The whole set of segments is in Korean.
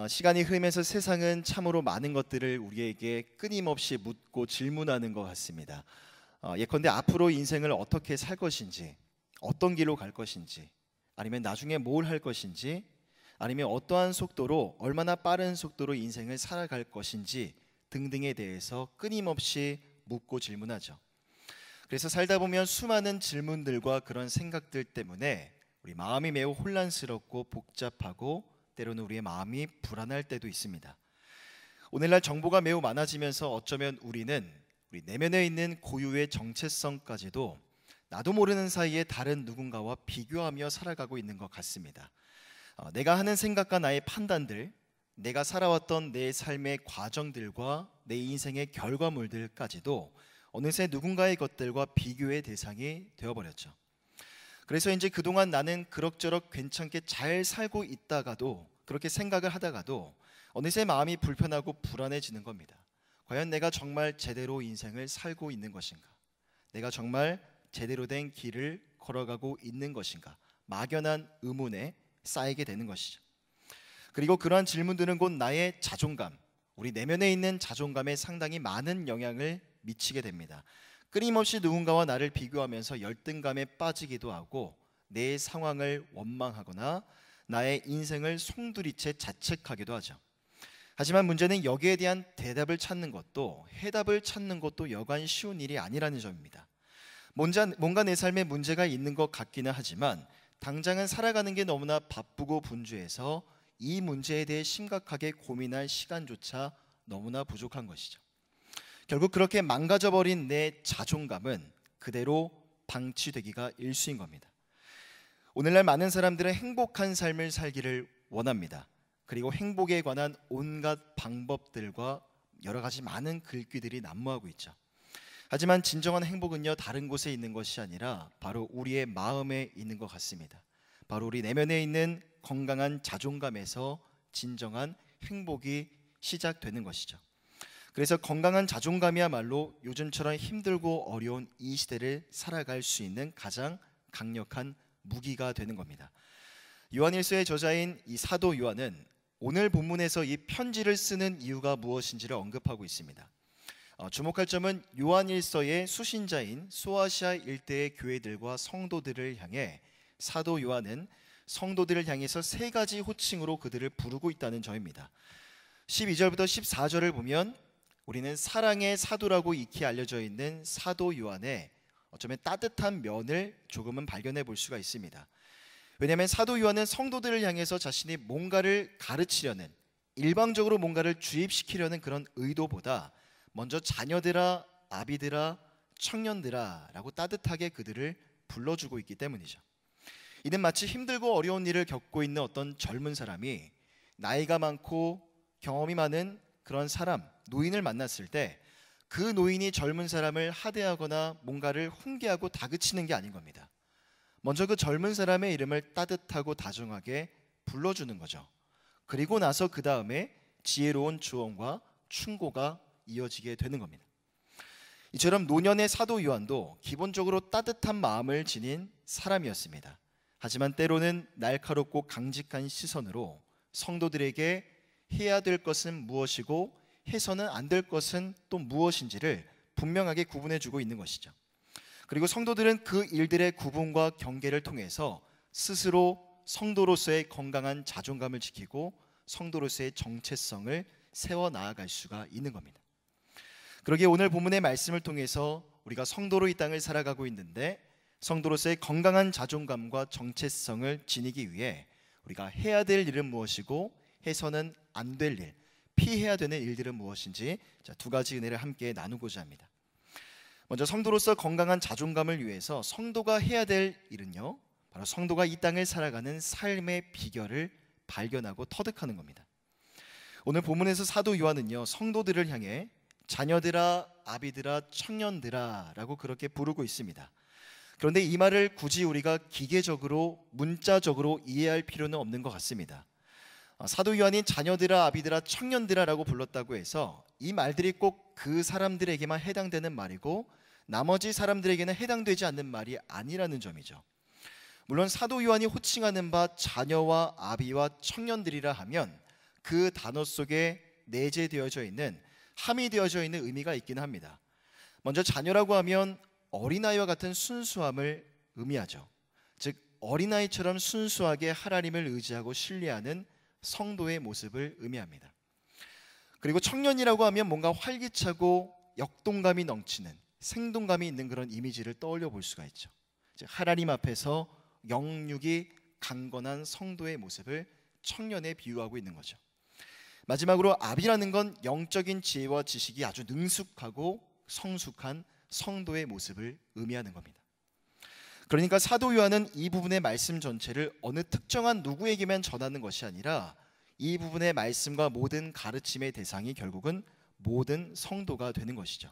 시간이 흐르면서 세상은 참으로 많은 것들을 우리에게 끊임없이 묻고 질문하는 것 같습니다. 예컨대 앞으로 인생을 어떻게 살 것인지, 어떤 길로 갈 것인지, 아니면 나중에 뭘 할 것인지, 아니면 어떠한 속도로, 얼마나 빠른 속도로 인생을 살아갈 것인지 등등에 대해서 끊임없이 묻고 질문하죠. 그래서 살다 보면 수많은 질문들과 그런 생각들 때문에 우리 마음이 매우 혼란스럽고 복잡하고 때로는 우리의 마음이 불안할 때도 있습니다. 오늘날 정보가 매우 많아지면서 어쩌면 우리는 우리 내면에 있는 고유의 정체성까지도 나도 모르는 사이에 다른 누군가와 비교하며 살아가고 있는 것 같습니다. 내가 하는 생각과 나의 판단들, 내가 살아왔던 내 삶의 과정들과 내 인생의 결과물들까지도 어느새 누군가의 것들과 비교의 대상이 되어버렸죠. 그래서 이제 그동안 나는 그럭저럭 괜찮게 잘 살고 있다가도, 그렇게 생각을 하다가도 어느새 마음이 불편하고 불안해지는 겁니다. 과연 내가 정말 제대로 인생을 살고 있는 것인가? 내가 정말 제대로 된 길을 걸어가고 있는 것인가? 막연한 의문에 쌓이게 되는 것이죠. 그리고 그러한 질문들은 곧 나의 자존감, 우리 내면에 있는 자존감에 상당히 많은 영향을 미치게 됩니다. 끊임없이 누군가와 나를 비교하면서 열등감에 빠지기도 하고 내 상황을 원망하거나 나의 인생을 송두리째 자책하기도 하죠. 하지만 문제는 여기에 대한 대답을 찾는 것도, 해답을 찾는 것도 여간 쉬운 일이 아니라는 점입니다. 뭔가 내 삶에 문제가 있는 것 같기는 하지만 당장은 살아가는 게 너무나 바쁘고 분주해서 이 문제에 대해 심각하게 고민할 시간조차 너무나 부족한 것이죠. 결국 그렇게 망가져버린 내 자존감은 그대로 방치되기가 일쑤인 겁니다. 오늘날 많은 사람들은 행복한 삶을 살기를 원합니다. 그리고 행복에 관한 온갖 방법들과 여러 가지 많은 글귀들이 난무하고 있죠. 하지만 진정한 행복은요, 다른 곳에 있는 것이 아니라 바로 우리의 마음에 있는 것 같습니다. 바로 우리 내면에 있는 건강한 자존감에서 진정한 행복이 시작되는 것이죠. 그래서 건강한 자존감이야말로 요즘처럼 힘들고 어려운 이 시대를 살아갈 수 있는 가장 강력한 무기가 되는 겁니다. 요한일서의 저자인 이 사도 요한은 오늘 본문에서 이 편지를 쓰는 이유가 무엇인지를 언급하고 있습니다. 주목할 점은 요한일서의 수신자인 소아시아 일대의 교회들과 성도들을 향해 사도 요한은 성도들을 향해서 세 가지 호칭으로 그들을 부르고 있다는 점입니다. 12절부터 14절을 보면 우리는 사랑의 사도라고 익히 알려져 있는 사도 요한의 어쩌면 따뜻한 면을 조금은 발견해 볼 수가 있습니다. 왜냐하면 사도 요한은 성도들을 향해서 자신이 뭔가를 가르치려는, 일방적으로 뭔가를 주입시키려는 그런 의도보다 먼저 자녀들아, 아비들아, 청년들아 라고 따뜻하게 그들을 불러주고 있기 때문이죠. 이는 마치 힘들고 어려운 일을 겪고 있는 어떤 젊은 사람이 나이가 많고 경험이 많은 그런 사람, 노인을 만났을 때 그 노인이 젊은 사람을 하대하거나 뭔가를 훈계하고 다그치는 게 아닌 겁니다. 먼저 그 젊은 사람의 이름을 따뜻하고 다정하게 불러주는 거죠. 그리고 나서 그 다음에 지혜로운 조언과 충고가 이어지게 되는 겁니다. 이처럼 노년의 사도 요한도 기본적으로 따뜻한 마음을 지닌 사람이었습니다. 하지만 때로는 날카롭고 강직한 시선으로 성도들에게 해야 될 것은 무엇이고 해서는 안 될 것은 또 무엇인지를 분명하게 구분해주고 있는 것이죠. 그리고 성도들은 그 일들의 구분과 경계를 통해서 스스로 성도로서의 건강한 자존감을 지키고 성도로서의 정체성을 세워나아갈 수가 있는 겁니다. 그러기에 오늘 본문의 말씀을 통해서 우리가 성도로 이 땅을 살아가고 있는데 성도로서의 건강한 자존감과 정체성을 지니기 위해 우리가 해야 될 일은 무엇이고 해서는 안 될 일, 피해야 되는 일들은 무엇인지 두 가지 은혜를 함께 나누고자 합니다. 먼저 성도로서 건강한 자존감을 위해서 성도가 해야 될 일은요, 바로 성도가 이 땅을 살아가는 삶의 비결을 발견하고 터득하는 겁니다. 오늘 본문에서 사도 요한은요, 성도들을 향해 자녀들아, 아비들아, 청년들아 라고 그렇게 부르고 있습니다. 그런데 이 말을 굳이 우리가 기계적으로, 문자적으로 이해할 필요는 없는 것 같습니다. 사도 요한이 자녀들아, 아비들아, 청년들아 라고 불렀다고 해서 이 말들이 꼭 그 사람들에게만 해당되는 말이고 나머지 사람들에게는 해당되지 않는 말이 아니라는 점이죠. 물론 사도 요한이 호칭하는 바 자녀와 아비와 청년들이라 하면 그 단어 속에 내재되어져 있는, 함의되어져 있는 의미가 있기는 합니다. 먼저 자녀라고 하면 어린아이와 같은 순수함을 의미하죠. 즉 어린아이처럼 순수하게 하나님을 의지하고 신뢰하는 성도의 모습을 의미합니다. 그리고 청년이라고 하면 뭔가 활기차고 역동감이 넘치는, 생동감이 있는 그런 이미지를 떠올려 볼 수가 있죠. 즉 하나님 앞에서 영육이 강건한 성도의 모습을 청년에 비유하고 있는 거죠. 마지막으로 아비라는 건 영적인 지혜와 지식이 아주 능숙하고 성숙한 성도의 모습을 의미하는 겁니다. 그러니까 사도 요한은 이 부분의 말씀 전체를 어느 특정한 누구에게만 전하는 것이 아니라 이 부분의 말씀과 모든 가르침의 대상이 결국은 모든 성도가 되는 것이죠.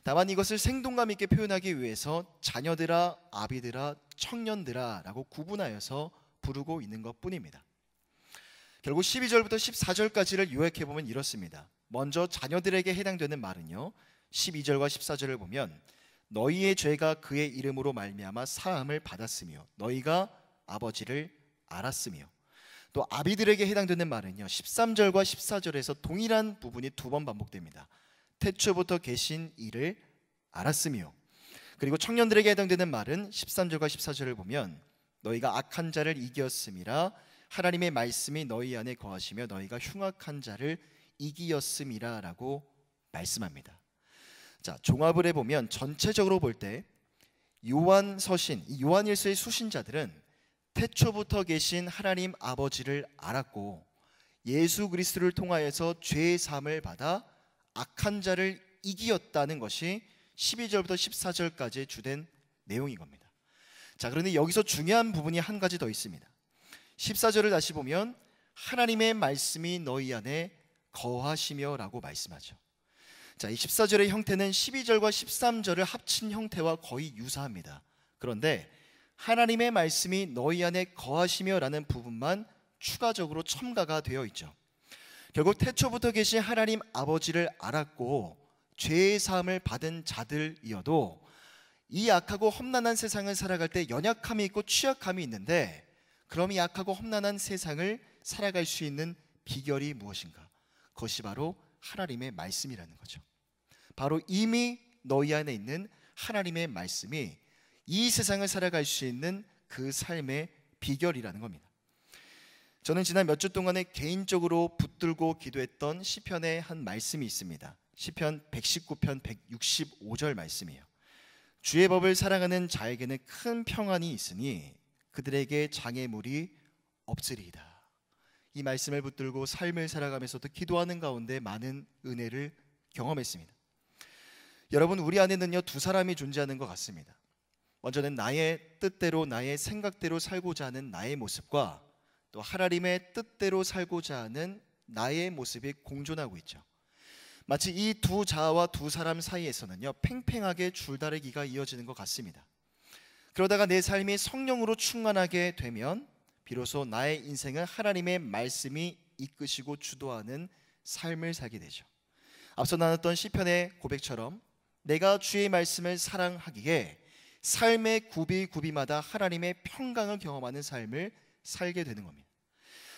다만 이것을 생동감 있게 표현하기 위해서 자녀들아, 아비들아, 청년들아 라고 구분하여서 부르고 있는 것 뿐입니다. 결국 12절부터 14절까지를 요약해보면 이렇습니다. 먼저 자녀들에게 해당되는 말은요, 12절과 14절을 보면 너희의 죄가 그의 이름으로 말미암아 사함을 받았으며 너희가 아버지를 알았으며, 또 아비들에게 해당되는 말은요 13절과 14절에서 동일한 부분이 두 번 반복됩니다. 태초부터 계신 이를 알았으며, 그리고 청년들에게 해당되는 말은 13절과 14절을 보면 너희가 악한 자를 이겼음이라 하나님의 말씀이 너희 안에 거하시며 너희가 흉악한 자를 이기었음이라 라고 말씀합니다. 자, 종합을 해보면 전체적으로 볼 때 요한서신, 이 요한일서의 수신자들은 태초부터 계신 하나님 아버지를 알았고 예수 그리스도를 통하여서 죄의 사함을 받아 악한 자를 이기었다는 것이 12절부터 14절까지의 주된 내용인 겁니다. 자, 그런데 여기서 중요한 부분이 한 가지 더 있습니다. 14절을 다시 보면 하나님의 말씀이 너희 안에 거하시며 라고 말씀하죠. 자, 이 14절의 형태는 12절과 13절을 합친 형태와 거의 유사합니다. 그런데 하나님의 말씀이 너희 안에 거하시며 라는 부분만 추가적으로 첨가가 되어 있죠. 결국 태초부터 계신 하나님 아버지를 알았고 죄의 사함을 받은 자들이어도 이 악하고 험난한 세상을 살아갈 때 연약함이 있고 취약함이 있는데, 그럼 이 악하고 험난한 세상을 살아갈 수 있는 비결이 무엇인가? 그것이 바로 하나님의 말씀이라는 거죠. 바로 이미 너희 안에 있는 하나님의 말씀이 이 세상을 살아갈 수 있는 그 삶의 비결이라는 겁니다. 저는 지난 몇 주 동안에 개인적으로 붙들고 기도했던 시편의 한 말씀이 있습니다. 시편 119편 165절 말씀이에요. 주의 법을 사랑하는 자에게는 큰 평안이 있으니 그들에게 장애물이 없으리이다. 이 말씀을 붙들고 삶을 살아가면서도 기도하는 가운데 많은 은혜를 경험했습니다. 여러분, 우리 안에는요 두 사람이 존재하는 것 같습니다. 먼저는 나의 뜻대로 나의 생각대로 살고자 하는 나의 모습과 또 하나님의 뜻대로 살고자 하는 나의 모습이 공존하고 있죠. 마치 이 두 자아와 두 사람 사이에서는요 팽팽하게 줄다리기가 이어지는 것 같습니다. 그러다가 내 삶이 성령으로 충만하게 되면 비로소 나의 인생은 하나님의 말씀이 이끄시고 주도하는 삶을 살게 되죠. 앞서 나눴던 시편의 고백처럼 내가 주의 말씀을 사랑하기에 삶의 구비구비마다 하나님의 평강을 경험하는 삶을 살게 되는 겁니다.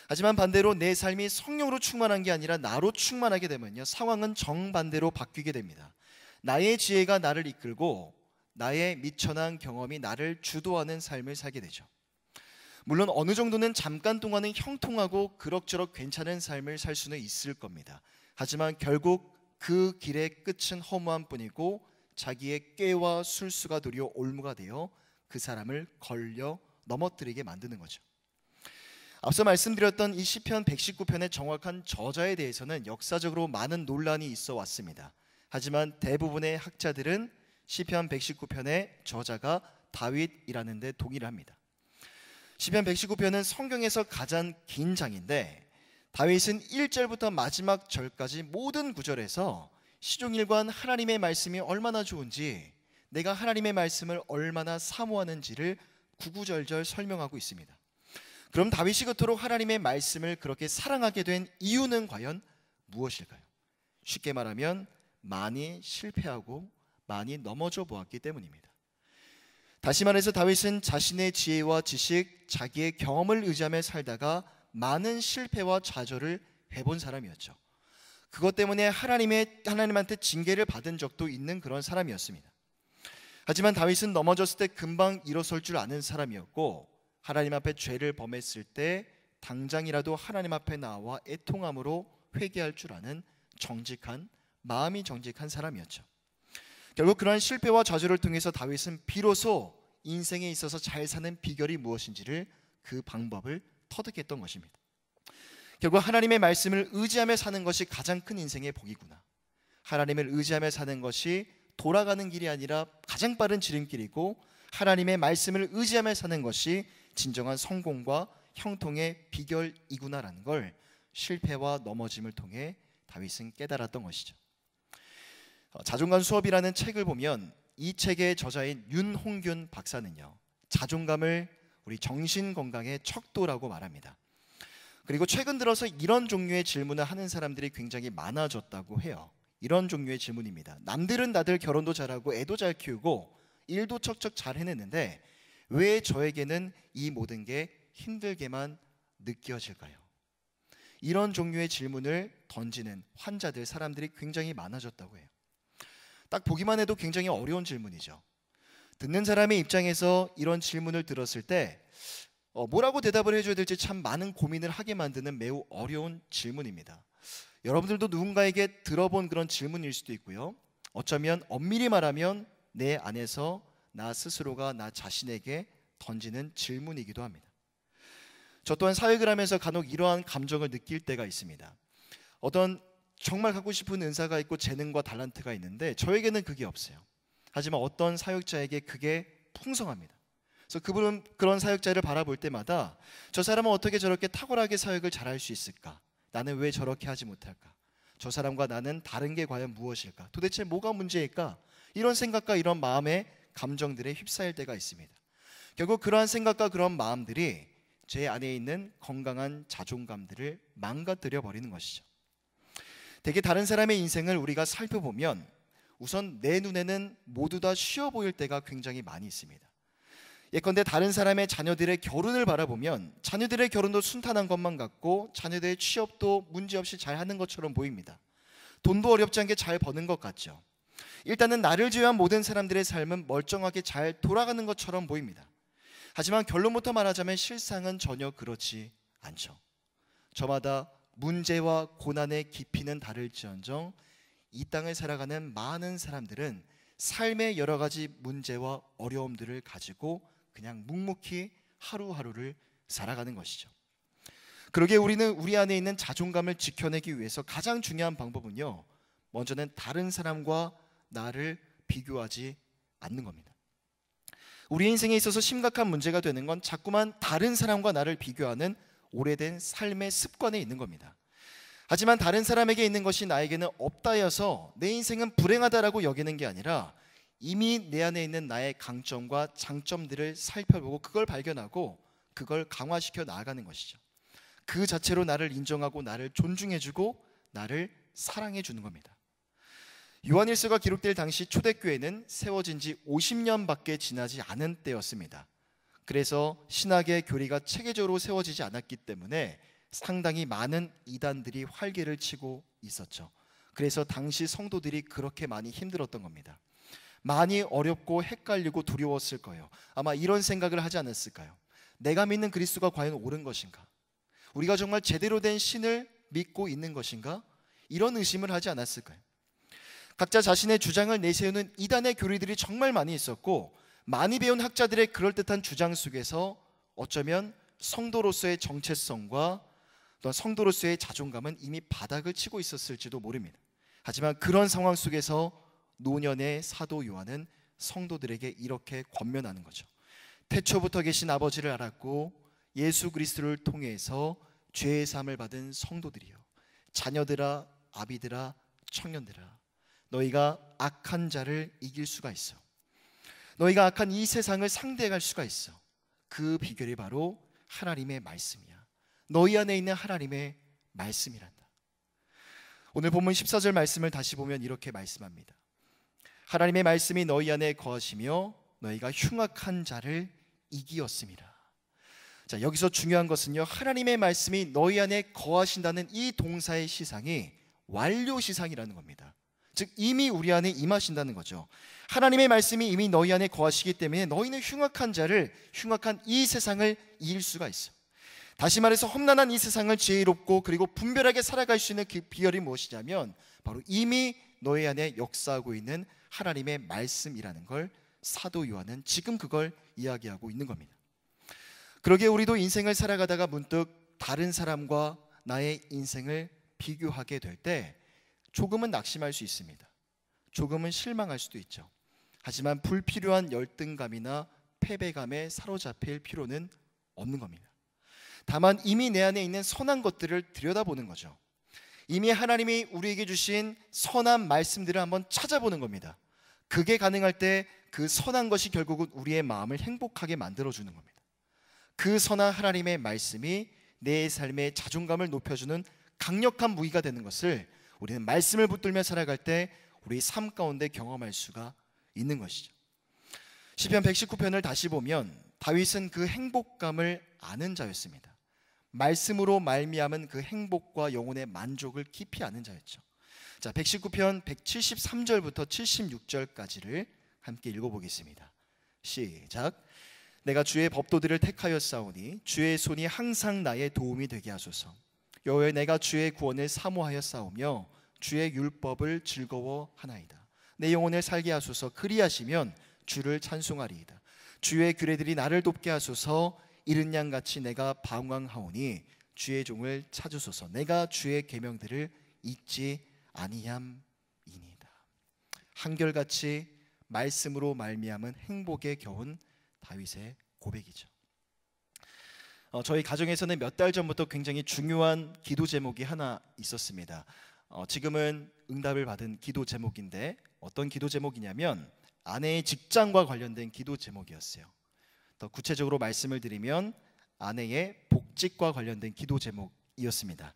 하지만 반대로 내 삶이 성령으로 충만한 게 아니라 나로 충만하게 되면요 상황은 정반대로 바뀌게 됩니다. 나의 지혜가 나를 이끌고 나의 미천한 경험이 나를 주도하는 삶을 살게 되죠. 물론 어느 정도는 잠깐 동안은 형통하고 그럭저럭 괜찮은 삶을 살 수는 있을 겁니다. 하지만 결국 그 길의 끝은 허무한 뿐이고 자기의 꾀와 술수가 도리어 올무가 되어 그 사람을 걸려 넘어뜨리게 만드는 거죠. 앞서 말씀드렸던 이 시편 119편의 정확한 저자에 대해서는 역사적으로 많은 논란이 있어 왔습니다. 하지만 대부분의 학자들은 시편 119편의 저자가 다윗이라는 데 동의를 합니다. 시편 119편은 성경에서 가장 긴 장인데 다윗은 1절부터 마지막 절까지 모든 구절에서 시종일관 하나님의 말씀이 얼마나 좋은지, 내가 하나님의 말씀을 얼마나 사모하는지를 구구절절 설명하고 있습니다. 그럼 다윗이 그토록 하나님의 말씀을 그렇게 사랑하게 된 이유는 과연 무엇일까요? 쉽게 말하면 많이 실패하고 많이 넘어져 보았기 때문입니다. 다시 말해서 다윗은 자신의 지혜와 지식, 자기의 경험을 의지하며 살다가 많은 실패와 좌절을 해본 사람이었죠. 그것 때문에 하나님한테 징계를 받은 적도 있는 그런 사람이었습니다. 하지만 다윗은 넘어졌을 때 금방 일어설 줄 아는 사람이었고, 하나님 앞에 죄를 범했을 때 당장이라도 하나님 앞에 나와 애통함으로 회개할 줄 아는 마음이 정직한 사람이었죠. 결국 그러한 실패와 좌절을 통해서 다윗은 비로소 인생에 있어서 잘 사는 비결이 무엇인지를, 그 방법을 터득했던 것입니다. 결국 하나님의 말씀을 의지하며 사는 것이 가장 큰 인생의 복이구나. 하나님을 의지하며 사는 것이 돌아가는 길이 아니라 가장 빠른 지름길이고, 하나님의 말씀을 의지하며 사는 것이 진정한 성공과 형통의 비결이구나라는 걸 실패와 넘어짐을 통해 다윗은 깨달았던 것이죠. 자존감 수업이라는 책을 보면 이 책의 저자인 윤홍균 박사는요, 자존감을 우리 정신건강의 척도라고 말합니다. 그리고 최근 들어서 이런 종류의 질문을 하는 사람들이 굉장히 많아졌다고 해요. 이런 종류의 질문입니다. 남들은 다들 결혼도 잘하고 애도 잘 키우고 일도 척척 잘 해내는데 왜 저에게는 이 모든 게 힘들게만 느껴질까요? 이런 종류의 질문을 던지는 사람들이 굉장히 많아졌다고 해요. 딱 보기만 해도 굉장히 어려운 질문이죠. 듣는 사람의 입장에서 이런 질문을 들었을 때 뭐라고 대답을 해줘야 될지 참 많은 고민을 하게 만드는 매우 어려운 질문입니다. 여러분들도 누군가에게 들어본 그런 질문일 수도 있고요. 어쩌면 엄밀히 말하면 내 안에서 나 스스로가 나 자신에게 던지는 질문이기도 합니다. 저 또한 사역을 하면서 간혹 이러한 감정을 느낄 때가 있습니다. 어떤 정말 갖고 싶은 은사가 있고 재능과 달란트가 있는데 저에게는 그게 없어요. 하지만 어떤 사역자에게 그게 풍성합니다. 그래서 그분은 그런 사역자를 바라볼 때마다 저 사람은 어떻게 저렇게 탁월하게 사역을 잘할 수 있을까? 나는 왜 저렇게 하지 못할까? 저 사람과 나는 다른 게 과연 무엇일까? 도대체 뭐가 문제일까? 이런 생각과 이런 마음의 감정들에 휩싸일 때가 있습니다. 결국 그러한 생각과 그런 마음들이 제 안에 있는 건강한 자존감들을 망가뜨려 버리는 것이죠. 대개 다른 사람의 인생을 우리가 살펴보면 우선 내 눈에는 모두 다 쉬워 보일 때가 굉장히 많이 있습니다. 예컨대 다른 사람의 자녀들의 결혼을 바라보면 자녀들의 결혼도 순탄한 것만 같고 자녀들의 취업도 문제없이 잘 하는 것처럼 보입니다. 돈도 어렵지 않게 잘 버는 것 같죠. 일단은 나를 제외한 모든 사람들의 삶은 멀쩡하게 잘 돌아가는 것처럼 보입니다. 하지만 결론부터 말하자면 실상은 전혀 그렇지 않죠. 저마다 문제와 고난의 깊이는 다를지언정 이 땅을 살아가는 많은 사람들은 삶의 여러 가지 문제와 어려움들을 가지고 그냥 묵묵히 하루하루를 살아가는 것이죠. 그러기에 우리는 우리 안에 있는 자존감을 지켜내기 위해서 가장 중요한 방법은요, 먼저는 다른 사람과 나를 비교하지 않는 겁니다. 우리 인생에 있어서 심각한 문제가 되는 건 자꾸만 다른 사람과 나를 비교하는 오래된 삶의 습관에 있는 겁니다. 하지만 다른 사람에게 있는 것이 나에게는 없다여서 내 인생은 불행하다라고 여기는 게 아니라 이미 내 안에 있는 나의 강점과 장점들을 살펴보고 그걸 발견하고 그걸 강화시켜 나아가는 것이죠. 그 자체로 나를 인정하고 나를 존중해주고 나를 사랑해주는 겁니다. 요한일서가 기록될 당시 초대교회는 세워진 지 50년밖에 지나지 않은 때였습니다. 그래서 신학의 교리가 체계적으로 세워지지 않았기 때문에 상당히 많은 이단들이 활개를 치고 있었죠. 그래서 당시 성도들이 그렇게 많이 힘들었던 겁니다. 많이 어렵고 헷갈리고 두려웠을 거예요. 아마 이런 생각을 하지 않았을까요? 내가 믿는 그리스도가 과연 옳은 것인가? 우리가 정말 제대로 된 신을 믿고 있는 것인가? 이런 의심을 하지 않았을까요? 각자 자신의 주장을 내세우는 이단의 교리들이 정말 많이 있었고 많이 배운 학자들의 그럴듯한 주장 속에서 어쩌면 성도로서의 정체성과 또 성도로서의 자존감은 이미 바닥을 치고 있었을지도 모릅니다. 하지만 그런 상황 속에서 노년의 사도 요한은 성도들에게 이렇게 권면하는 거죠. 태초부터 계신 아버지를 알았고 예수 그리스도를 통해서 죄의 사함을 받은 성도들이요, 자녀들아, 아비들아, 청년들아, 너희가 악한 자를 이길 수가 있어. 너희가 악한 이 세상을 상대할 수가 있어. 그 비결이 바로 하나님의 말씀이야. 너희 안에 있는 하나님의 말씀이란다. 오늘 본문 14절 말씀을 다시 보면 이렇게 말씀합니다. 하나님의 말씀이 너희 안에 거하시며 너희가 흉악한 자를 이기었습니다. 자, 여기서 중요한 것은요, 하나님의 말씀이 너희 안에 거하신다는 이 동사의 시상이 완료 시상이라는 겁니다. 즉 이미 우리 안에 임하신다는 거죠. 하나님의 말씀이 이미 너희 안에 거하시기 때문에 너희는 흉악한 이 세상을 이길 수가 있어. 다시 말해서 험난한 이 세상을 지혜롭고 그리고 분별하게 살아갈 수 있는 그 비결이 무엇이냐면 바로 이미 너희 안에 역사하고 있는 하나님의 말씀이라는 걸 사도 요한은 지금 그걸 이야기하고 있는 겁니다. 그러기에 우리도 인생을 살아가다가 문득 다른 사람과 나의 인생을 비교하게 될 때 조금은 낙심할 수 있습니다. 조금은 실망할 수도 있죠. 하지만 불필요한 열등감이나 패배감에 사로잡힐 필요는 없는 겁니다. 다만 이미 내 안에 있는 선한 것들을 들여다보는 거죠. 이미 하나님이 우리에게 주신 선한 말씀들을 한번 찾아보는 겁니다. 그게 가능할 때 그 선한 것이 결국은 우리의 마음을 행복하게 만들어주는 겁니다. 그 선한 하나님의 말씀이 내 삶의 자존감을 높여주는 강력한 무기가 되는 것을 우리는 말씀을 붙들며 살아갈 때 우리 삶 가운데 경험할 수가 있는 것이죠. 시편 119편을 다시 보면 다윗은 그 행복감을 아는 자였습니다. 말씀으로 말미암은 그 행복과 영혼의 만족을 깊이 아는 자였죠. 자, 119편 173절부터 76절까지를 함께 읽어보겠습니다. 시작. 내가 주의 법도들을 택하였사오니 주의 손이 항상 나의 도움이 되게 하소서. 여호와여, 내가 주의 구원을 사모하였사오며 주의 율법을 즐거워하나이다. 내 영혼을 살게 하소서. 그리하시면 주를 찬송하리이다. 주의 규례들이 나를 돕게 하소서. 이른 양같이 내가 방황하오니 주의 종을 찾으소서. 내가 주의 계명들을 잊지 아니함이니이다. 한결같이 말씀으로 말미암은 행복에 겨운 다윗의 고백이죠. 저희 가정에서는 몇 달 전부터 굉장히 중요한 기도 제목이 하나 있었습니다. 지금은 응답을 받은 기도 제목인데 어떤 기도 제목이냐면 아내의 직장과 관련된 기도 제목이었어요. 더 구체적으로 말씀을 드리면 아내의 복직과 관련된 기도 제목이었습니다.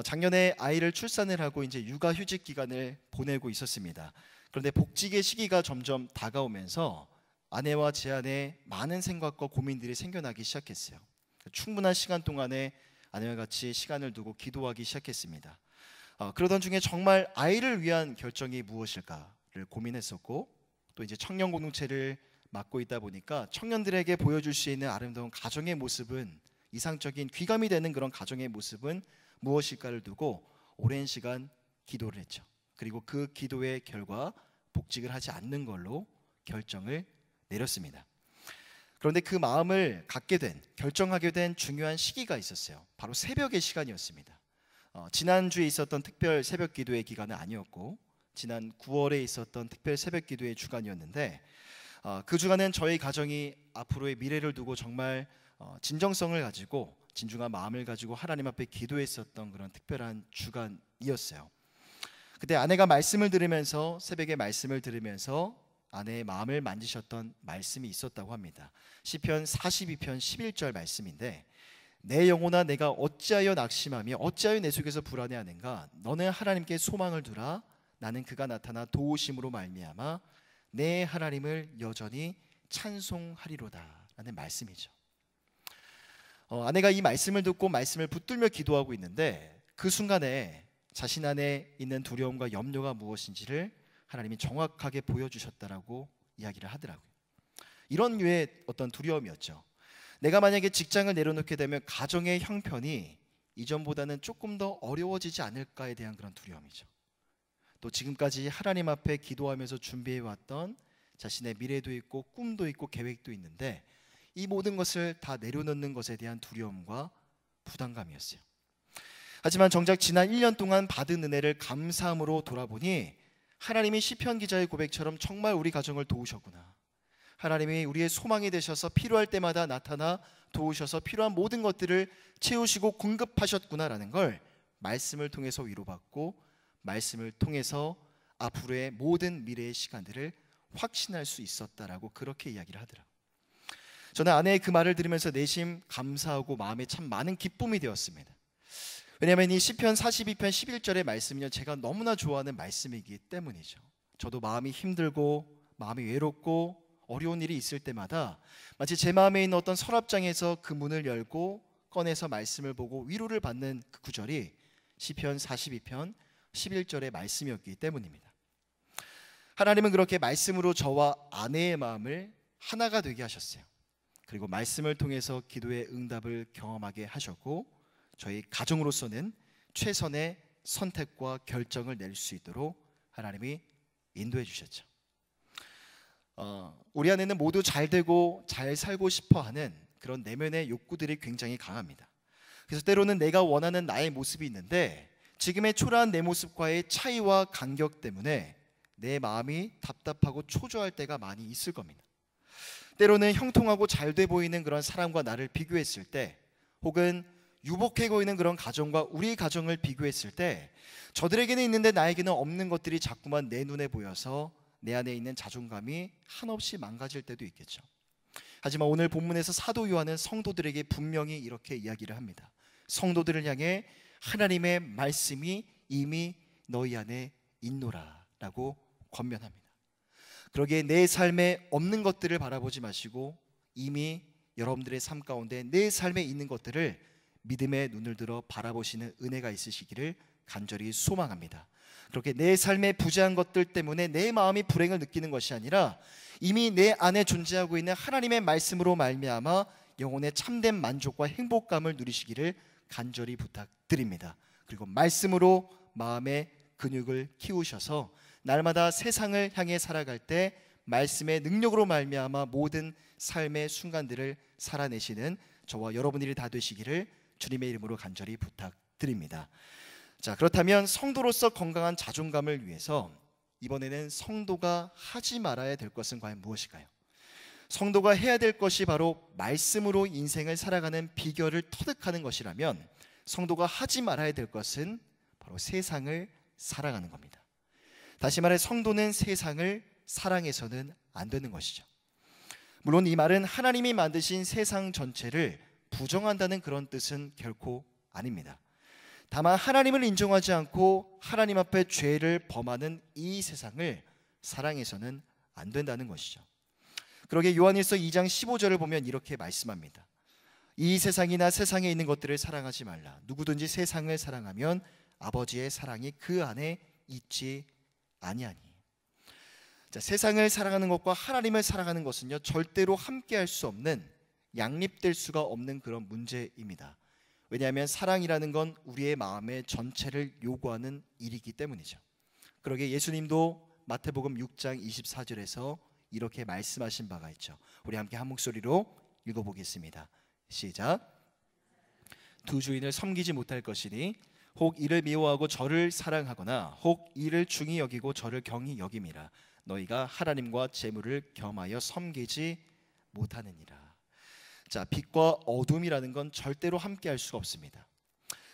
작년에 아이를 출산을 하고 이제 육아휴직 기간을 보내고 있었습니다. 그런데 복직의 시기가 점점 다가오면서 아내와 제 안에 많은 생각과 고민들이 생겨나기 시작했어요. 충분한 시간 동안에 아내와 같이 시간을 두고 기도하기 시작했습니다. 그러던 중에 정말 아이를 위한 결정이 무엇일까를 고민했었고 또 이제 청년 공동체를 맡고 있다 보니까 청년들에게 보여줄 수 있는 아름다운 가정의 모습은 이상적인 귀감이 되는 그런 가정의 모습은 무엇일까를 두고 오랜 시간 기도를 했죠. 그리고 그 기도의 결과 복직을 하지 않는 걸로 결정을 내렸습니다. 그런데 그 마음을 갖게 된, 결정하게 된 중요한 시기가 있었어요. 바로 새벽의 시간이었습니다. 지난주에 있었던 특별 새벽 기도의 기간은 아니었고 지난 9월에 있었던 특별 새벽 기도의 주간이었는데 그 주간은 저희 가정이 앞으로의 미래를 두고 정말 진정성을 가지고 진중한 마음을 가지고 하나님 앞에 기도했었던 그런 특별한 주간이었어요. 그때 아내가 말씀을 들으면서 새벽에 말씀을 들으면서 아내의 마음을 만지셨던 말씀이 있었다고 합니다. 시편 42편 11절 말씀인데 내 영혼아 내가 어찌하여 낙심하며 어찌하여 내 속에서 불안해하는가. 너는 하나님께 소망을 두라. 나는 그가 나타나 도우심으로 말미암아 내 하나님을 여전히 찬송하리로다 라는 말씀이죠. 아내가 이 말씀을 듣고 말씀을 붙들며 기도하고 있는데 그 순간에 자신 안에 있는 두려움과 염려가 무엇인지를 하나님이 정확하게 보여주셨다라고 이야기를 하더라고요. 이런 류의 어떤 두려움이었죠. 내가 만약에 직장을 내려놓게 되면 가정의 형편이 이전보다는 조금 더 어려워지지 않을까에 대한 그런 두려움이죠. 또 지금까지 하나님 앞에 기도하면서 준비해왔던 자신의 미래도 있고 꿈도 있고 계획도 있는데 이 모든 것을 다 내려놓는 것에 대한 두려움과 부담감이었어요. 하지만 정작 지난 1년 동안 받은 은혜를 감사함으로 돌아보니 하나님이 시편 기자의 고백처럼 정말 우리 가정을 도우셨구나. 하나님이 우리의 소망이 되셔서 필요할 때마다 나타나 도우셔서 필요한 모든 것들을 채우시고 공급하셨구나라는 걸 말씀을 통해서 위로받고 말씀을 통해서 앞으로의 모든 미래의 시간들을 확신할 수 있었다라고 그렇게 이야기를 하더라고요. 저는 아내의 그 말을 들으면서 내심 감사하고 마음에 참 많은 기쁨이 되었습니다. 왜냐하면 이 시편 42편 11절의 말씀은요 제가 너무나 좋아하는 말씀이기 때문이죠. 저도 마음이 힘들고 마음이 외롭고 어려운 일이 있을 때마다 마치 제 마음에 있는 어떤 서랍장에서 그 문을 열고 꺼내서 말씀을 보고 위로를 받는 그 구절이 시편 42편 11절의 말씀이었기 때문입니다. 하나님은 그렇게 말씀으로 저와 아내의 마음을 하나가 되게 하셨어요. 그리고 말씀을 통해서 기도의 응답을 경험하게 하셨고 저희 가정으로서는 최선의 선택과 결정을 낼 수 있도록 하나님이 인도해 주셨죠. 우리 안에는 모두 잘 되고 잘 살고 싶어하는 그런 내면의 욕구들이 굉장히 강합니다. 그래서 때로는 내가 원하는 나의 모습이 있는데 지금의 초라한 내 모습과의 차이와 간격 때문에 내 마음이 답답하고 초조할 때가 많이 있을 겁니다. 때로는 형통하고 잘 돼 보이는 그런 사람과 나를 비교했을 때, 혹은 유복해 보이는 그런 가정과 우리 가정을 비교했을 때 저들에게는 있는데 나에게는 없는 것들이 자꾸만 내 눈에 보여서 내 안에 있는 자존감이 한없이 망가질 때도 있겠죠. 하지만 오늘 본문에서 사도 요한은 성도들에게 분명히 이렇게 이야기를 합니다. 성도들을 향해 하나님의 말씀이 이미 너희 안에 있노라 라고 권면합니다. 그러기에 내 삶에 없는 것들을 바라보지 마시고 이미 여러분들의 삶 가운데 내 삶에 있는 것들을 믿음의 눈을 들어 바라보시는 은혜가 있으시기를 간절히 소망합니다. 그렇게 내 삶의 부재한 것들 때문에 내 마음이 불행을 느끼는 것이 아니라 이미 내 안에 존재하고 있는 하나님의 말씀으로 말미암아 영혼의 참된 만족과 행복감을 누리시기를 간절히 부탁드립니다. 그리고 말씀으로 마음의 근육을 키우셔서 날마다 세상을 향해 살아갈 때 말씀의 능력으로 말미암아 모든 삶의 순간들을 살아내시는 저와 여러분들이 다 되시기를 주님의 이름으로 간절히 부탁드립니다. 자, 그렇다면 성도로서 건강한 자존감을 위해서 이번에는 성도가 하지 말아야 될 것은 과연 무엇일까요? 성도가 해야 될 것이 바로 말씀으로 인생을 살아가는 비결을 터득하는 것이라면 성도가 하지 말아야 될 것은 바로 세상을 사랑하는 겁니다. 다시 말해 성도는 세상을 사랑해서는 안 되는 것이죠. 물론 이 말은 하나님이 만드신 세상 전체를 부정한다는 그런 뜻은 결코 아닙니다. 다만 하나님을 인정하지 않고 하나님 앞에 죄를 범하는 이 세상을 사랑해서는 안 된다는 것이죠. 그러기에 요한일서 2장 15절을 보면 이렇게 말씀합니다. 이 세상이나 세상에 있는 것들을 사랑하지 말라. 누구든지 세상을 사랑하면 아버지의 사랑이 그 안에 있지 아니하니. 자, 세상을 사랑하는 것과 하나님을 사랑하는 것은요 절대로 함께할 수 없는, 양립될 수가 없는 그런 문제입니다. 왜냐하면 사랑이라는 건 우리의 마음의 전체를 요구하는 일이기 때문이죠. 그러기에 예수님도 마태복음 6장 24절에서 이렇게 말씀하신 바가 있죠. 우리 함께 한 목소리로 읽어보겠습니다. 시작. 두 주인을 섬기지 못할 것이니 혹 이를 미워하고 저를 사랑하거나 혹 이를 중히 여기고 저를 경히 여김이라. 너희가 하나님과 재물을 겸하여 섬기지 못하느니라. 자, 빛과 어둠이라는 건 절대로 함께할 수가 없습니다.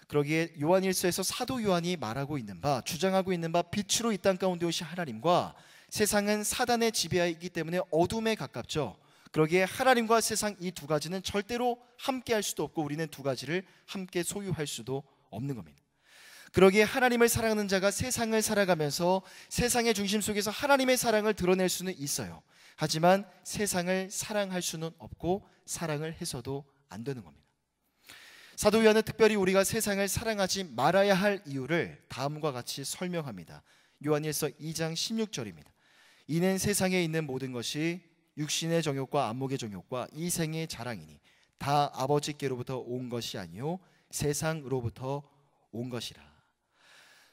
그러기에 요한일서에서 사도 요한이 말하고 있는 바, 주장하고 있는 바, 빛으로 이 땅 가운데 오신 하나님과 세상은 사단의 지배하에 있기 때문에 어둠에 가깝죠. 그러기에 하나님과 세상 이 두 가지는 절대로 함께할 수도 없고 우리는 두 가지를 함께 소유할 수도 없는 겁니다. 그러기에 하나님을 사랑하는 자가 세상을 살아가면서 세상의 중심 속에서 하나님의 사랑을 드러낼 수는 있어요. 하지만 세상을 사랑할 수는 없고 사랑을 해서도 안 되는 겁니다. 사도 요한은 특별히 우리가 세상을 사랑하지 말아야 할 이유를 다음과 같이 설명합니다. 요한일서 2장 16절입니다. 이는 세상에 있는 모든 것이 육신의 정욕과 안목의 정욕과 이 생의 자랑이니 다 아버지께로부터 온 것이 아니요 세상으로부터 온 것이라.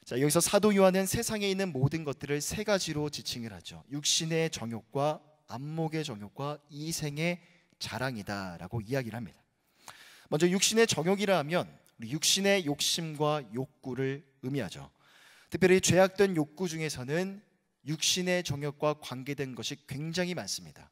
자, 여기서 사도 요한은 세상에 있는 모든 것들을 세 가지로 지칭을 하죠. 육신의 정욕과 안목의 정욕과 이생의 자랑이다라고 이야기를 합니다. 먼저 육신의 정욕이라 하면 우리 육신의 욕심과 욕구를 의미하죠. 특별히 죄악된 욕구 중에서는 육신의 정욕과 관계된 것이 굉장히 많습니다.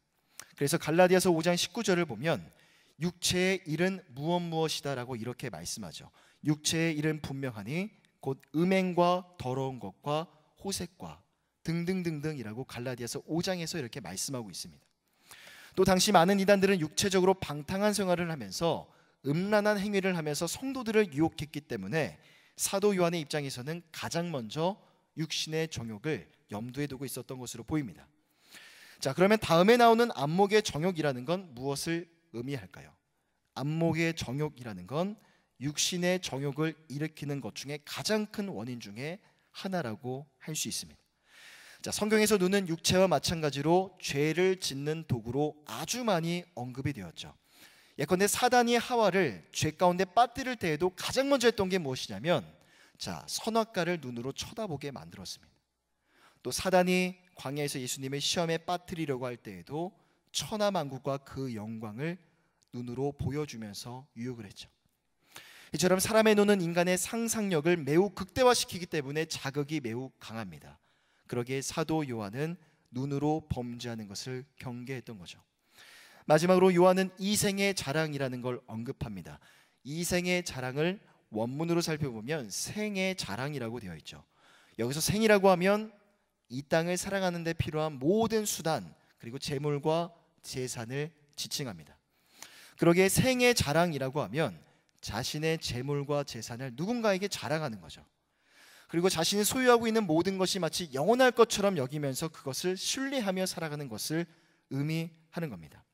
그래서 갈라디아서 5장 19절을 보면 육체의 일은 무엇이다라고 이렇게 말씀하죠. 육체의 일은 분명하니 곧 음행과 더러운 것과 호색과 등등등등이라고 갈라디아서 5장에서 이렇게 말씀하고 있습니다. 또 당시 많은 이단들은 육체적으로 방탕한 생활을 하면서 음란한 행위를 하면서 성도들을 유혹했기 때문에 사도 요한의 입장에서는 가장 먼저 육신의 정욕을 염두에 두고 있었던 것으로 보입니다. 자, 그러면 다음에 나오는 안목의 정욕이라는 건 무엇을 의미할까요? 안목의 정욕이라는 건 육신의 정욕을 일으키는 것 중에 가장 큰 원인 중에 하나라고 할 수 있습니다. 자, 성경에서 눈은 육체와 마찬가지로 죄를 짓는 도구로 아주 많이 언급이 되었죠. 예컨대 사단이 하와를 죄 가운데 빠뜨릴 때에도 가장 먼저 했던 게 무엇이냐면, 자, 선악과를 눈으로 쳐다보게 만들었습니다. 또 사단이 광야에서 예수님의 시험에 빠뜨리려고 할 때에도 천하만국과 그 영광을 눈으로 보여주면서 유혹을 했죠. 이처럼 사람의 눈은 인간의 상상력을 매우 극대화시키기 때문에 자극이 매우 강합니다. 그러기에 사도 요한은 눈으로 범죄하는 것을 경계했던 거죠. 마지막으로 요한은 이생의 자랑이라는 걸 언급합니다. 이생의 자랑을 원문으로 살펴보면 생의 자랑이라고 되어 있죠. 여기서 생이라고 하면 이 땅을 살아가는 데 필요한 모든 수단 그리고 재물과 재산을 지칭합니다. 그러기에 생의 자랑이라고 하면 자신의 재물과 재산을 누군가에게 자랑하는 거죠. 그리고 자신이 소유하고 있는 모든 것이 마치 영원할 것처럼 여기면서 그것을 신뢰하며 살아가는 것을 의미하는 겁니다.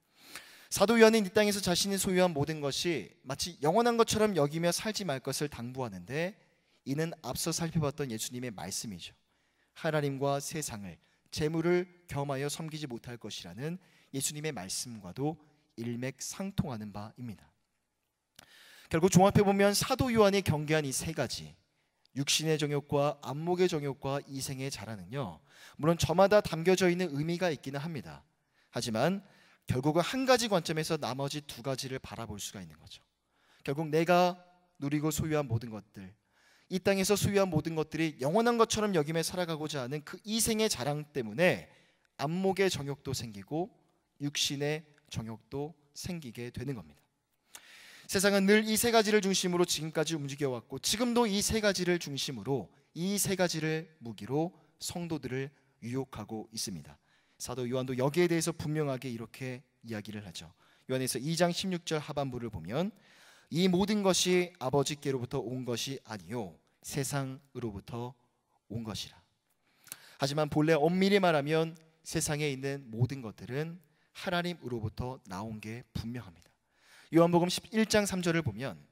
사도 요한은 이 땅에서 자신이 소유한 모든 것이 마치 영원한 것처럼 여기며 살지 말 것을 당부하는데, 이는 앞서 살펴봤던 예수님의 말씀이죠. 하나님과 세상을, 재물을 겸하여 섬기지 못할 것이라는 예수님의 말씀과도 일맥상통하는 바입니다. 결국 종합해보면 사도 요한이 경계한 이 세 가지, 육신의 정욕과 안목의 정욕과 이생의 자랑은요, 물론 저마다 담겨져 있는 의미가 있기는 합니다. 하지만 결국은 한 가지 관점에서 나머지 두 가지를 바라볼 수가 있는 거죠. 결국 내가 누리고 소유한 모든 것들, 이 땅에서 소유한 모든 것들이 영원한 것처럼 여기며 살아가고자 하는 그 이생의 자랑 때문에 안목의 정욕도 생기고 육신의 정욕도 생기게 되는 겁니다. 세상은 늘 이 세 가지를 중심으로 지금까지 움직여왔고, 지금도 이 세 가지를 중심으로, 이 세 가지를 무기로 성도들을 유혹하고 있습니다. 사도 요한도 여기에 대해서 분명하게 이렇게 이야기를 하죠. 요한에서 2장 16절 하반부를 보면, 이 모든 것이 아버지께로부터 온 것이 아니요 세상으로부터 온 것이라. 하지만 본래 엄밀히 말하면 세상에 있는 모든 것들은 하나님으로부터 나온 게 분명합니다. 요한복음 11장 3절을 보면,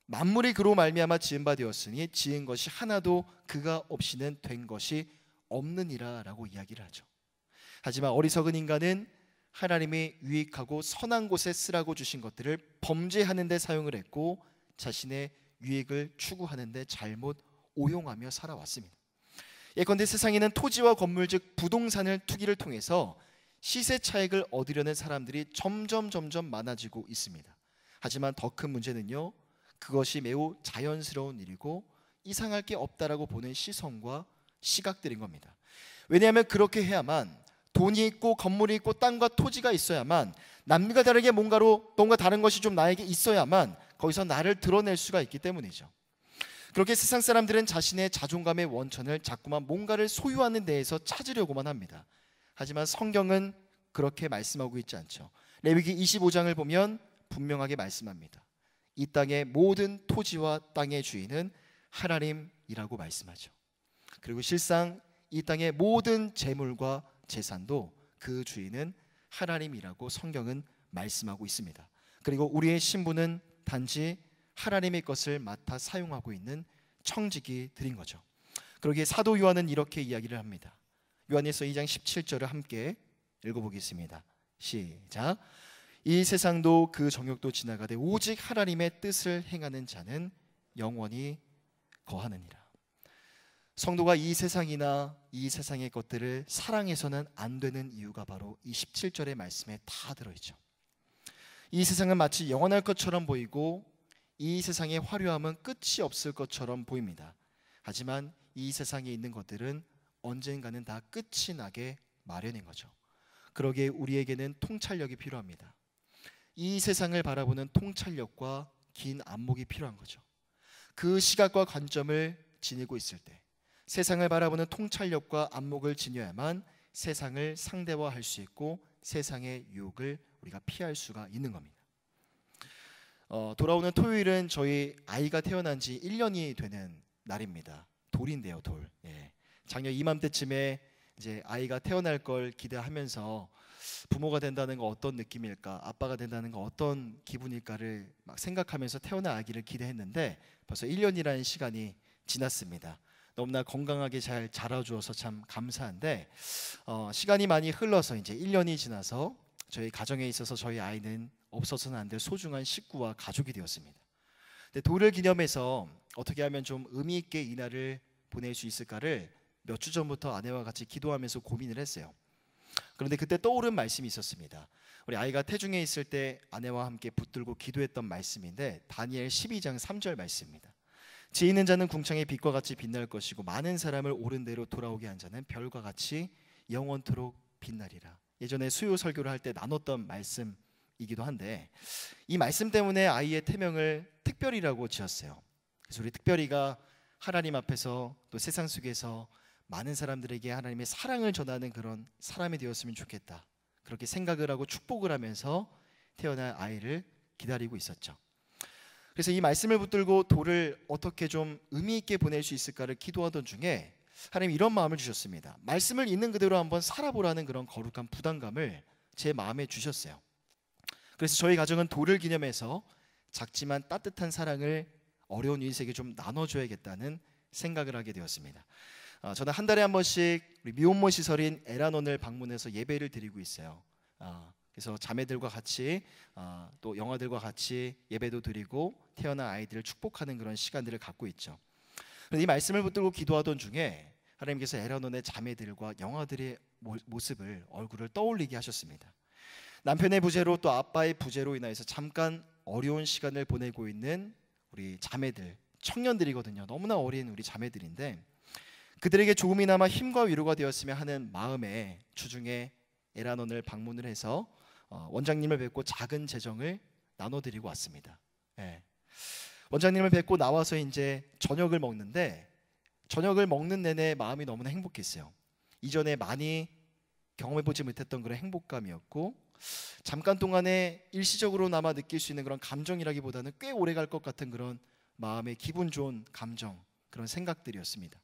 만물이 그로 말미암아 지은 바 되었으니 지은 것이 하나도 그가 없이는 된 것이 없느니라 라고 이야기를 하죠. 하지만 어리석은 인간은 하나님이 유익하고 선한 곳에 쓰라고 주신 것들을 범죄하는 데 사용을 했고, 자신의 유익을 추구하는 데 잘못 오용하며 살아왔습니다. 예컨대 세상에는 토지와 건물, 즉 부동산을 투기를 통해서 시세 차익을 얻으려는 사람들이 점점 많아지고 있습니다. 하지만 더 큰 문제는요, 그것이 매우 자연스러운 일이고 이상할 게 없다라고 보는 시선과 시각들인 겁니다. 왜냐하면 그렇게 해야만, 돈이 있고 건물이 있고 땅과 토지가 있어야만, 남과 다르게 뭔가 다른 것이 좀 나에게 있어야만 거기서 나를 드러낼 수가 있기 때문이죠. 그렇게 세상 사람들은 자신의 자존감의 원천을 자꾸만 뭔가를 소유하는 데에서 찾으려고만 합니다. 하지만 성경은 그렇게 말씀하고 있지 않죠. 레위기 25장을 보면 분명하게 말씀합니다. 이 땅의 모든 토지와 땅의 주인은 하나님이라고 말씀하죠. 그리고 실상 이 땅의 모든 재물과 재산도 그 주인은 하나님이라고 성경은 말씀하고 있습니다. 그리고 우리의 신분은 단지 하나님의 것을 맡아 사용하고 있는 청지기들인 거죠. 그러기에 사도 요한은 이렇게 이야기를 합니다. 요한에서 2장 17절을 함께 읽어보겠습니다. 시작. 이 세상도 그 정욕도 지나가되 오직 하나님의 뜻을 행하는 자는 영원히 거하느니라. 성도가 이 세상이나 이 세상의 것들을 사랑해서는 안 되는 이유가 바로 이 17절의 말씀에 다 들어있죠. 이 세상은 마치 영원할 것처럼 보이고 이 세상의 화려함은 끝이 없을 것처럼 보입니다. 하지만 이 세상에 있는 것들은 언젠가는 다 끝이 나게 마련인 거죠. 그러기에 우리에게는 통찰력이 필요합니다. 이 세상을 바라보는 통찰력과 긴 안목이 필요한 거죠. 그 시각과 관점을 지니고 있을 때, 세상을 바라보는 통찰력과 안목을 지녀야만 세상을 상대화할 수 있고 세상의 유혹을 우리가 피할 수가 있는 겁니다. 돌아오는 토요일은 저희 아이가 태어난 지 1년이 되는 날입니다. 돌인데요, 돌. 예. 작년 이맘때쯤에 이제 아이가 태어날 걸 기대하면서 부모가 된다는 거 어떤 느낌일까, 아빠가 된다는 거 어떤 기분일까를 막 생각하면서 태어난 아기를 기대했는데 벌써 1년이라는 시간이 지났습니다. 너무나 건강하게 잘 자라주어서 참 감사한데 시간이 많이 흘러서 이제 1년이 지나서 저희 가정에 있어서 저희 아이는 없어서는 안 될 소중한 식구와 가족이 되었습니다. 근데 돌을 기념해서 어떻게 하면 좀 의미 있게 이 날을 보낼 수 있을까를 몇 주 전부터 아내와 같이 기도하면서 고민을 했어요. 그런데 그때 떠오른 말씀이 있었습니다. 우리 아이가 태중에 있을 때 아내와 함께 붙들고 기도했던 말씀인데 다니엘 12장 3절 말씀입니다. 지혜 있는 자는 궁창의 빛과 같이 빛날 것이고 많은 사람을 옳은 대로 돌아오게 한 자는 별과 같이 영원토록 빛나리라. 예전에 수요 설교를 할 때 나눴던 말씀이기도 한데 이 말씀 때문에 아이의 태명을 특별이라고 지었어요. 그래서 우리 특별이가 하나님 앞에서 또 세상 속에서 많은 사람들에게 하나님의 사랑을 전하는 그런 사람이 되었으면 좋겠다. 그렇게 생각을 하고 축복을 하면서 태어날 아이를 기다리고 있었죠. 그래서 이 말씀을 붙들고 돌을 어떻게 좀 의미 있게 보낼 수 있을까를 기도하던 중에 하나님 이런 마음을 주셨습니다. 말씀을 있는 그대로 한번 살아보라는 그런 거룩한 부담감을 제 마음에 주셨어요. 그래서 저희 가정은 돌을 기념해서 작지만 따뜻한 사랑을 어려운 이웃에게 좀 나눠줘야겠다는 생각을 하게 되었습니다. 저는 한 달에 한 번씩 우리 미혼모 시설인 에라논을 방문해서 예배를 드리고 있어요. 그래서 자매들과 같이 또 영아들과 같이 예배도 드리고 태어난 아이들을 축복하는 그런 시간들을 갖고 있죠. 이 말씀을 붙들고 기도하던 중에 하나님께서 에라논의 자매들과 영아들의 모습을 얼굴을 떠올리게 하셨습니다. 남편의 부재로 또 아빠의 부재로 인해서 잠깐 어려운 시간을 보내고 있는 우리 자매들, 청년들이거든요. 너무나 어린 우리 자매들인데 그들에게 조금이나마 힘과 위로가 되었으면 하는 마음에 주중에 에라논을 방문을 해서 원장님을 뵙고 작은 재정을 나눠드리고 왔습니다. 원장님을 뵙고 나와서 이제 저녁을 먹는데 저녁을 먹는 내내 마음이 너무나 행복했어요. 이전에 많이 경험해보지 못했던 그런 행복감이었고 잠깐 동안에 일시적으로나마 느낄 수 있는 그런 감정이라기보다는 꽤 오래 갈 것 같은 그런 마음의 기분 좋은 감정, 그런 생각들이었습니다.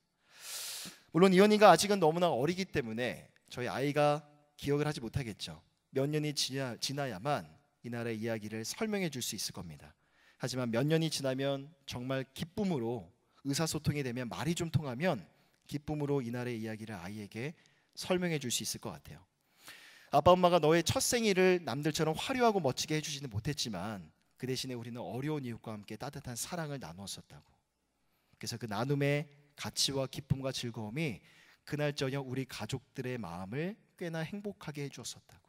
물론 이현이가 아직은 너무나 어리기 때문에 저희 아이가 기억을 하지 못하겠죠. 몇 년이 지나야만 이 나라의 이야기를 설명해 줄 수 있을 겁니다. 하지만 몇 년이 지나면 정말 기쁨으로 의사소통이 되면 말이 좀 통하면 기쁨으로 이 나라의 이야기를 아이에게 설명해 줄 수 있을 것 같아요. 아빠 엄마가 너의 첫 생일을 남들처럼 화려하고 멋지게 해주지는 못했지만 그 대신에 우리는 어려운 이웃과 함께 따뜻한 사랑을 나누었었다고. 그래서 그 나눔의 가치와 기쁨과 즐거움이 그날 저녁 우리 가족들의 마음을 꽤나 행복하게 해주었었다고.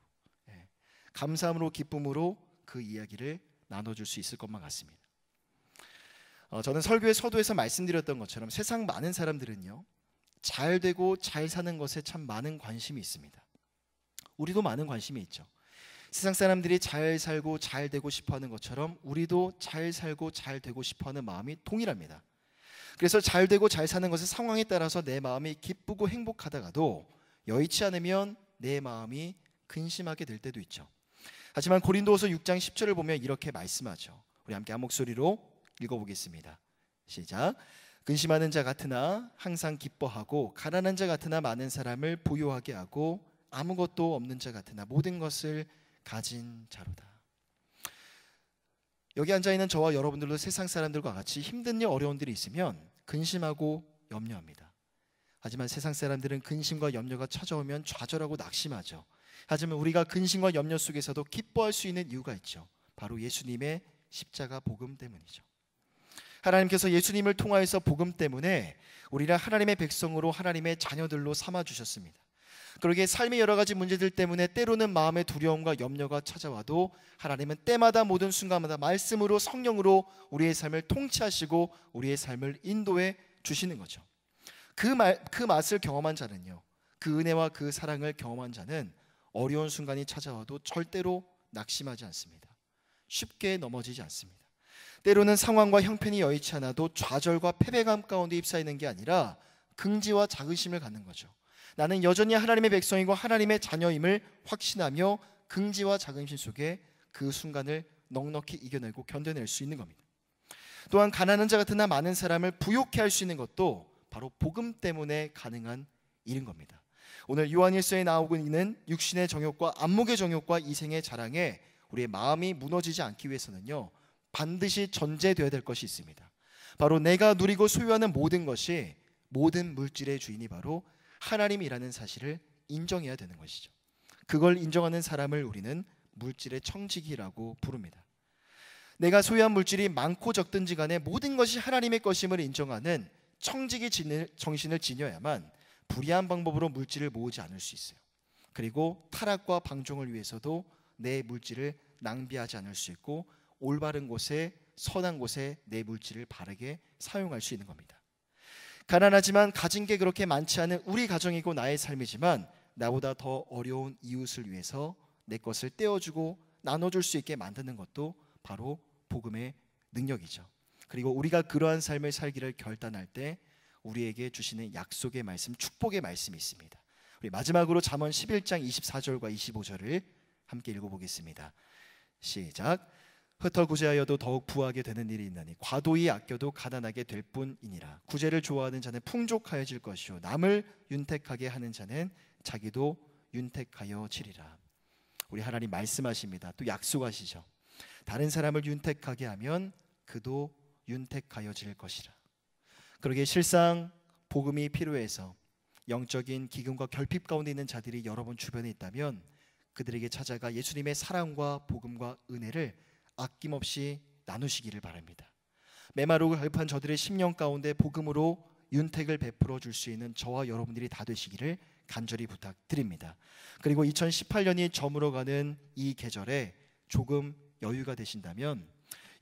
감사함으로 기쁨으로 그 이야기를 나눠줄 수 있을 것만 같습니다. 저는 설교의 서두에서 말씀드렸던 것처럼 세상 많은 사람들은요 잘 되고 잘 사는 것에 참 많은 관심이 있습니다. 우리도 많은 관심이 있죠. 세상 사람들이 잘 살고 잘 되고 싶어하는 것처럼 우리도 잘 살고 잘 되고 싶어하는 마음이 동일합니다. 그래서 잘 되고 잘 사는 것의 상황에 따라서 내 마음이 기쁘고 행복하다가도 여의치 않으면 내 마음이 근심하게 될 때도 있죠. 하지만 고린도후서 6장 10절을 보면 이렇게 말씀하죠. 우리 함께 한 목소리로 읽어보겠습니다. 시작. 근심하는 자 같으나 항상 기뻐하고 가난한 자 같으나 많은 사람을 부유하게 하고 아무것도 없는 자 같으나 모든 것을 가진 자로다. 여기 앉아있는 저와 여러분들도 세상 사람들과 같이 힘든 일 어려운 일이 있으면 근심하고 염려합니다. 하지만 세상 사람들은 근심과 염려가 찾아오면 좌절하고 낙심하죠. 하지만 우리가 근심과 염려 속에서도 기뻐할 수 있는 이유가 있죠. 바로 예수님의 십자가 복음 때문이죠. 하나님께서 예수님을 통하여서 복음 때문에 우리를 하나님의 백성으로 하나님의 자녀들로 삼아주셨습니다. 그러기에 삶의 여러 가지 문제들 때문에 때로는 마음의 두려움과 염려가 찾아와도 하나님은 때마다 모든 순간마다 말씀으로 성령으로 우리의 삶을 통치하시고 우리의 삶을 인도해 주시는 거죠. 그 맛을 경험한 자는요, 그 은혜와 그 사랑을 경험한 자는 어려운 순간이 찾아와도 절대로 낙심하지 않습니다. 쉽게 넘어지지 않습니다. 때로는 상황과 형편이 여의치 않아도 좌절과 패배감 가운데 휩싸이는 게 아니라 긍지와 자긍심을 갖는 거죠. 나는 여전히 하나님의 백성이고 하나님의 자녀임을 확신하며 긍지와 자긍심 속에 그 순간을 넉넉히 이겨내고 견뎌낼 수 있는 겁니다. 또한 가난한 자 같으나 많은 사람을 부욕해 할 수 있는 것도 바로 복음 때문에 가능한 일인 겁니다. 오늘 요한일서에 나오고 있는 육신의 정욕과 안목의 정욕과 이생의 자랑에 우리의 마음이 무너지지 않기 위해서는요, 반드시 전제되어야 될 것이 있습니다. 바로 내가 누리고 소유하는 모든 것이, 모든 물질의 주인이 바로 하나님이라는 사실을 인정해야 되는 것이죠. 그걸 인정하는 사람을 우리는 물질의 청지기라고 부릅니다. 내가 소유한 물질이 많고 적든지 간에 모든 것이 하나님의 것임을 인정하는 청지기 정신을 지녀야만 불의한 방법으로 물질을 모으지 않을 수 있어요. 그리고 타락과 방종을 위해서도 내 물질을 낭비하지 않을 수 있고, 올바른 곳에, 선한 곳에 내 물질을 바르게 사용할 수 있는 겁니다. 가난하지만 가진 게 그렇게 많지 않은 우리 가정이고 나의 삶이지만, 나보다 더 어려운 이웃을 위해서 내 것을 떼어주고 나눠줄 수 있게 만드는 것도 바로 복음의 능력이죠. 그리고 우리가 그러한 삶을 살기를 결단할 때 우리에게 주시는 약속의 말씀, 축복의 말씀이 있습니다. 우리 마지막으로 잠언 11장 24절과 25절을 함께 읽어보겠습니다. 시작. 흩어 구제하여도 더욱 부하게 되는 일이 있나니 과도히 아껴도 가난하게 될 뿐이니라. 구제를 좋아하는 자는 풍족하여질 것이요 남을 윤택하게 하는 자는 자기도 윤택하여지리라. 우리 하나님 말씀하십니다. 또 약속하시죠. 다른 사람을 윤택하게 하면 그도 윤택하여질 것이라. 그러기에 실상 복음이 필요해서 영적인 기근과 결핍 가운데 있는 자들이 여러분 주변에 있다면 그들에게 찾아가 예수님의 사랑과 복음과 은혜를 아낌없이 나누시기를 바랍니다. 메마르고 결핍한 저들의 심령 가운데 복음으로 윤택을 베풀어 줄 수 있는 저와 여러분들이 다 되시기를 간절히 부탁드립니다. 그리고 2018년이 저물어가는 이 계절에 조금 여유가 되신다면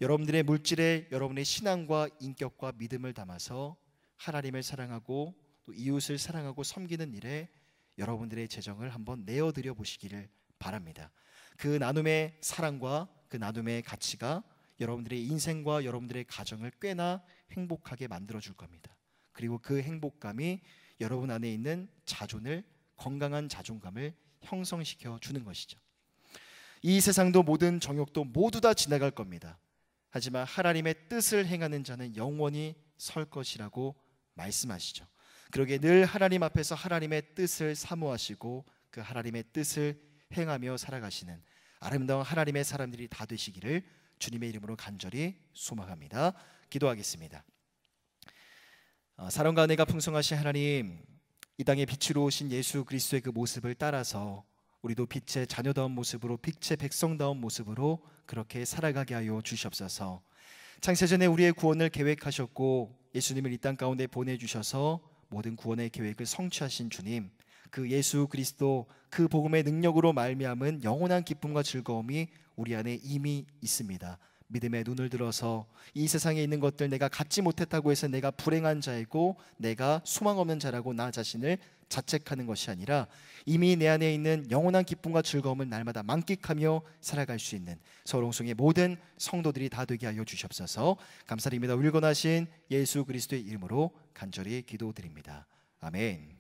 여러분들의 물질에 여러분의 신앙과 인격과 믿음을 담아서 하나님을 사랑하고 또 이웃을 사랑하고 섬기는 일에 여러분들의 재정을 한번 내어드려 보시기를 바랍니다. 그 나눔의 사랑과 그 나눔의 가치가 여러분들의 인생과 여러분들의 가정을 꽤나 행복하게 만들어 줄 겁니다. 그리고 그 행복감이 여러분 안에 있는 자존을, 건강한 자존감을 형성시켜 주는 것이죠. 이 세상도 모든 정욕도 모두 다 지나갈 겁니다. 하지만 하나님의 뜻을 행하는 자는 영원히 설 것이라고 말씀하시죠. 그러기에 늘 하나님 앞에서 하나님의 뜻을 사모하시고 그 하나님의 뜻을 행하며 살아가시는 아름다운 하나님의 사람들이 다 되시기를 주님의 이름으로 간절히 소망합니다. 기도하겠습니다. 사랑과 은혜가 풍성하신 하나님, 이 땅에 빛으로 오신 예수 그리스도의 그 모습을 따라서 우리도 빛의 자녀다운 모습으로, 빛의 백성다운 모습으로 그렇게 살아가게 하여 주시옵소서. 창세전에 우리의 구원을 계획하셨고 예수님을 이 땅 가운데 보내주셔서 모든 구원의 계획을 성취하신 주님, 그 예수 그리스도 그 복음의 능력으로 말미암은 영원한 기쁨과 즐거움이 우리 안에 이미 있습니다. 믿음의 눈을 들어서 이 세상에 있는 것들 내가 갖지 못했다고 해서 내가 불행한 자이고 내가 소망 없는 자라고 나 자신을 자책하는 것이 아니라 이미 내 안에 있는 영원한 기쁨과 즐거움을 날마다 만끽하며 살아갈 수 있는 서울홍성의 모든 성도들이 다 되게 하여 주시옵소서. 감사드립니다. 울건하신 예수 그리스도의 이름으로 간절히 기도드립니다. 아멘.